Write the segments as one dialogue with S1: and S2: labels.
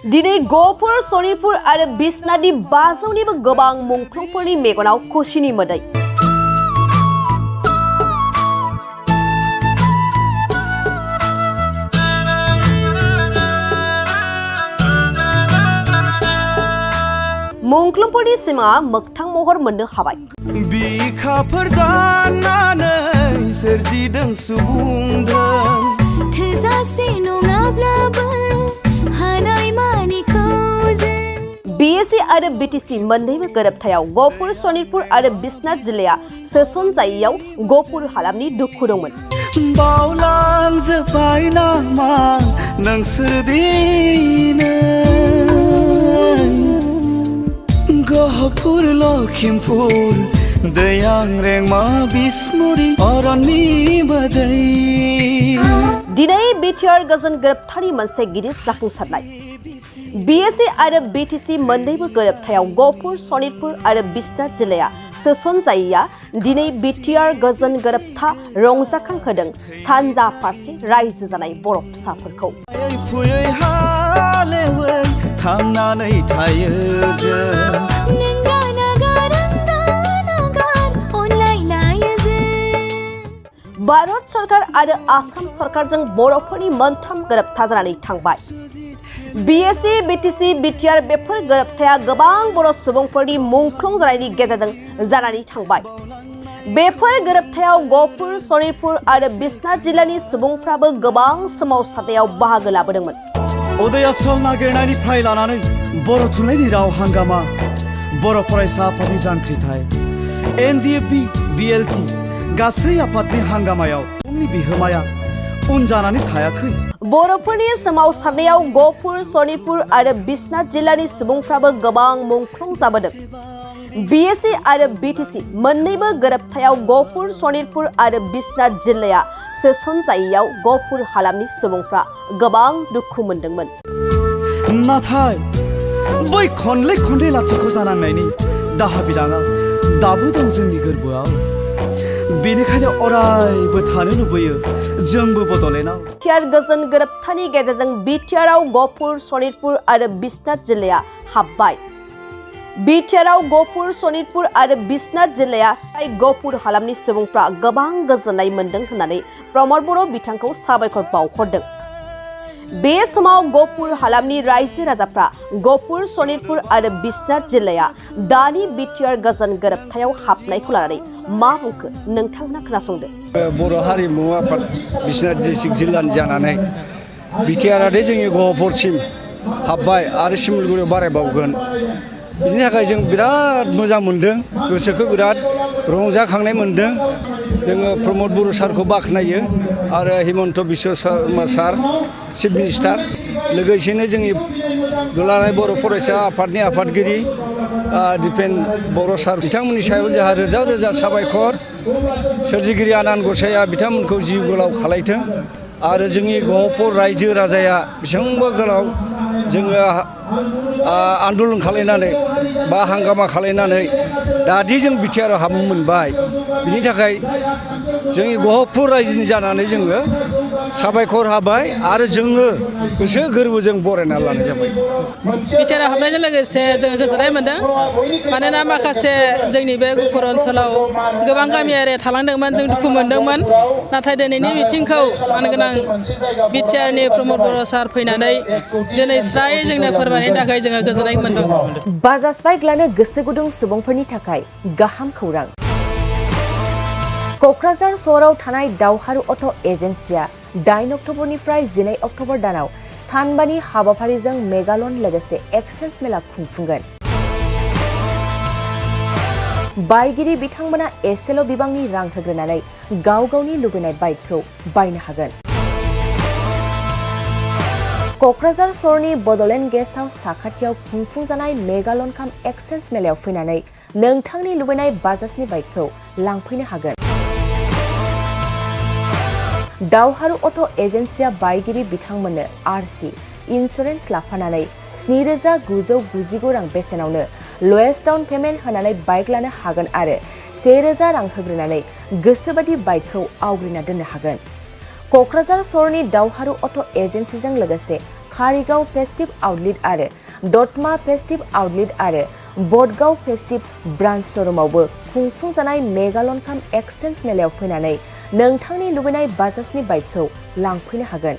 S1: दिनै गहपुर सनितपुर आरो बिसनाथनि 500निबो गोबां मुंख्लंफोरनि मेगनाव खुसिनि मोदै मुंख्लंफोरनि सिमाङा मोगथां महर मोननो हाबाय।
S2: बिखाफोर दाननानै सोरजिदों सुबुंधोन
S3: थोजासे नङाब्लाबो हानायमानिखौ जों
S1: BSC आरो BTC मोन्नैबो गोरोबथायाव गहपुर सनितपुर आरो बिसनाथ जिल्लाया सोसनजायैयाव गहपुर हालामनि दुखु दंमोन।
S2: बावलांजोब्बाय नामा नोंसोर दिनै गहपुर लखिमपुर दैयां रेंमा बिसमुरि अरननि मोदै
S1: दिनै BTR गोजोन गोरोबथानि मोनसे गिदिर जाफुंसारनाय। BSC आरो BTC मोन्नैबो गोरोबथायाव गहपुर सनितपुर आरो बिसनाथ जिल्लाया सोसनजायैया दिनै BTR गोजोन गोरोबथा रंजाखांहोदों सानजा फारसे रायजो जानाय बर' फिसाफोरखौ।
S2: फुयै हालेवै थांनानै थायो जों भारत सरकार आरो आसाम सरकारजों बर'फोरनि मोनथाम गोरोबथा जानानै थांबाय। BSC, BTC, BTR बेफोर गोरोबथाया गोबां बर' सुबुंफोरनि मुंख्लं जानायनि गेजेरजों जानानै थांबाय। बेफोर गोरोबथायाव गहपुर सनितपुर आरो बिसनाथ जिल्लानि सुबुंफ्राबो गोबां सोमावसारनायाव बाहागो लाबोदोंमोन। उदय आसल नागिरनायनिफ्राय लानानै बर' थुनलाइनि राव हांगामा, बर' फरायसा आफादनि जांख्रिथाय, NDFB, BLT गासै आफादनि हांगामायाव उननि बिहोमाया उन जानानै थायाखै।
S1: बर'फोरनि सोमावसारनायाव गहपुर सनितपुर आरो बिसनाथ जिल्लानि सुबुंफ्राबो गोबां मुंख्लं जाबोदों। BSC आरो BTC मोन्नैबो गोरोबथायाव गहपुर सनितपुर आरो बिसनाथ जिल्लाया सोसनजायैयाव गहपुर हालामनि सुबुंफ्रा गोबां दुखु मोनदोंमोन।
S2: नाथाय बै खनले खनले लाथिख' जानांनायनि दाहा बिदाङा दाबो दं जोंनि गोरबोआव। बेनिखायनो अरायबो थानो लुबैयो जोंबो बड'लेण्डआव।
S1: BTR गोजोन गोरोबथानि गेजेरजों BTRआव गहपुर सनितपुर आरो बिसनाथ जिल्लाया हाबबाय। BTRआव गहपुर सनितपुर आरो बिसनाथ जिल्लाया गहपुर हालामनि सुबुंफ्रा गोबां गोजोननाय मोनदों होननानै प्रमद बर' बिथांखौ साबायखर बावहरदों। बे समाव गहपुर हालामनि रायजो राजाफ्रा गहपुर सनितपुर आरो बिसनाथ जिल्लाया दानि BTR गोजोन गोरोबथायाव हाबनायखौ लानानै मा बुंखो नोंथांमोना खोनासंदो।
S4: बर' हारिमु आफाद बिसनाथ डिस्ट्रिक्ट जिल्लानि जानानै BTR दे जोंनि गहपुरसिम हाबबाय आरो सिमलुगुरियाव बारायबावगोन। बिनि थाखाय जों बिराद मोजां मोनदों, गोसोखौ बिराद रंजाखांनाय मोनदों। जोङो प्रमद बर' सारखौ बाख्नायो आरो हिमन्त बिश्व शर्मा सार चिफ मिनिस्टार, लोगोसेनो जोंनि दुलाराय बर' फरायसा आफादनि आफादगिरि दिपेन बर' सार बिथांमोननि सायाव जोंहा रोजा रोजा साबायखर। सोरजिगिरि आनान गसाइया बिथांमोनखौ जिउ गोलाव खालायथों आरो जोंनि गहपुर रायजो राजाया बेसेबांबा गोलाव जोङो आन्दलन खालायनानै बा हांगामा खालायनानै दादि जों BTRआव हाबनो मोनबाय। बिनि थाखाय जोंनि गहपुर रायजोनि जानानै जोङो साबायखर हाबाय आरो जोङो गोसो गोरबोजों बरायना लानाय जाबाय।
S5: BTRआव हाबनायजों लोगोसे जोङो गोजोननाय मोनदों। मानोना माखासे जोंनि बे गहपुर ओनसोलाव गोबां गामियारि थालांदोंमोन, जों दुखु मोनदोंमोन। नाथाय दिनैनि मिटिंखौ मानगोनां BTRनि प्रमद बर' सार फैनानै दिनै स्राय जोंनो फोरमायनायनि थाखाय जोङो गोजोननाय मोनदों।
S6: बाजाज बाइक लानो गोसो गुदुं सुबुंफोरनि थाखाय गाहाम खौरां। क'क्राझार सहराव थानाय दावहारु अट' एजेन्सिया 8 अक्ट'बरनिफ्राय 12 अक्ट'बर दानाव सानबानि हाबाफारिजों मेगालन लोगोसे एक्सचेन्ज मेला खुंफुंगोन। बायगिरि बिथांमोना एसेल' बिबांनि रां होग्रोनानै गाव गावनि लुबैनाय बाइकखौ बायनो हागोन। क'क्राझार सहरनि बड'लेण्ड गेस्ट हाउस साखाथियाव खुंफुंजानाय मेगालन काम एक्सचेन्ज मेलायाव फैनानै नोंथांनि लुबैनाय बाजाजनि बाइकखौ लांफैनो हागोन। दावहारु अट' एजेन्सिया बायगिरि बिथांमोननो RC इन्सुरेन्स लाफानानै 7,999 रां बेसेनावनो लवेस्ट डाउन पेमेन्ट होनानै बाइक लानो हागोन आरो 1,000 रां होग्रोनानै गोसोबादि बाइकखौ आवग्रिना दोननो हागोन। क'क्राझार सहरनि दावहारु अट' एजेन्सिजों लोगोसे कारिगाव फेस्टिव आउटलेट आरो दतमा फेस्टिव आउटलेट आरो बडगाव फेस्टिव ब्रान्च श'रुमावबो खुंफुंजानाय मेगालनकाम एक्सचेन्ज मेलायाव फैनानै नोंथांनि लुबैनाय बाजाजनि बाइकखौ लांफैनो हागोन।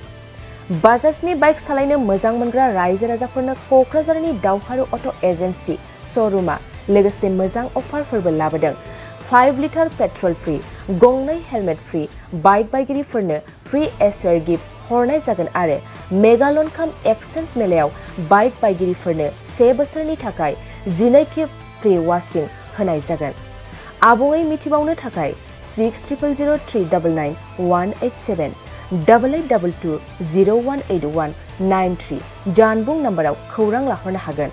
S6: बाजाजनि बाइक सालायनो मोजां मोनग्रा रायजो राजाफोरनो क'क्राझारनि दावहारु अट' एजेन्सि श'रुमा लोगोसे मोजां अफारफोरबो लाबोदों। 5 लिटार पेट्रल फ्री, गंनै हेलमेट फ्री, बाइक बायगिरिफोरनो फ्री एसवेर गिफ्ट हरनाय जागोन आरो मेगालनकाम एक्सचेन्ज मेलायाव बाइक बायगिरिफोरनो 1 बोसोरनि थाखाय 12 खेब फ्री वाशिं होनाय जागोन। आबुङै मिथिबावनो थाखाय 6000399187 8822 018193 जानबुं नाम्बाराव खौरां लाहरनो हागोन।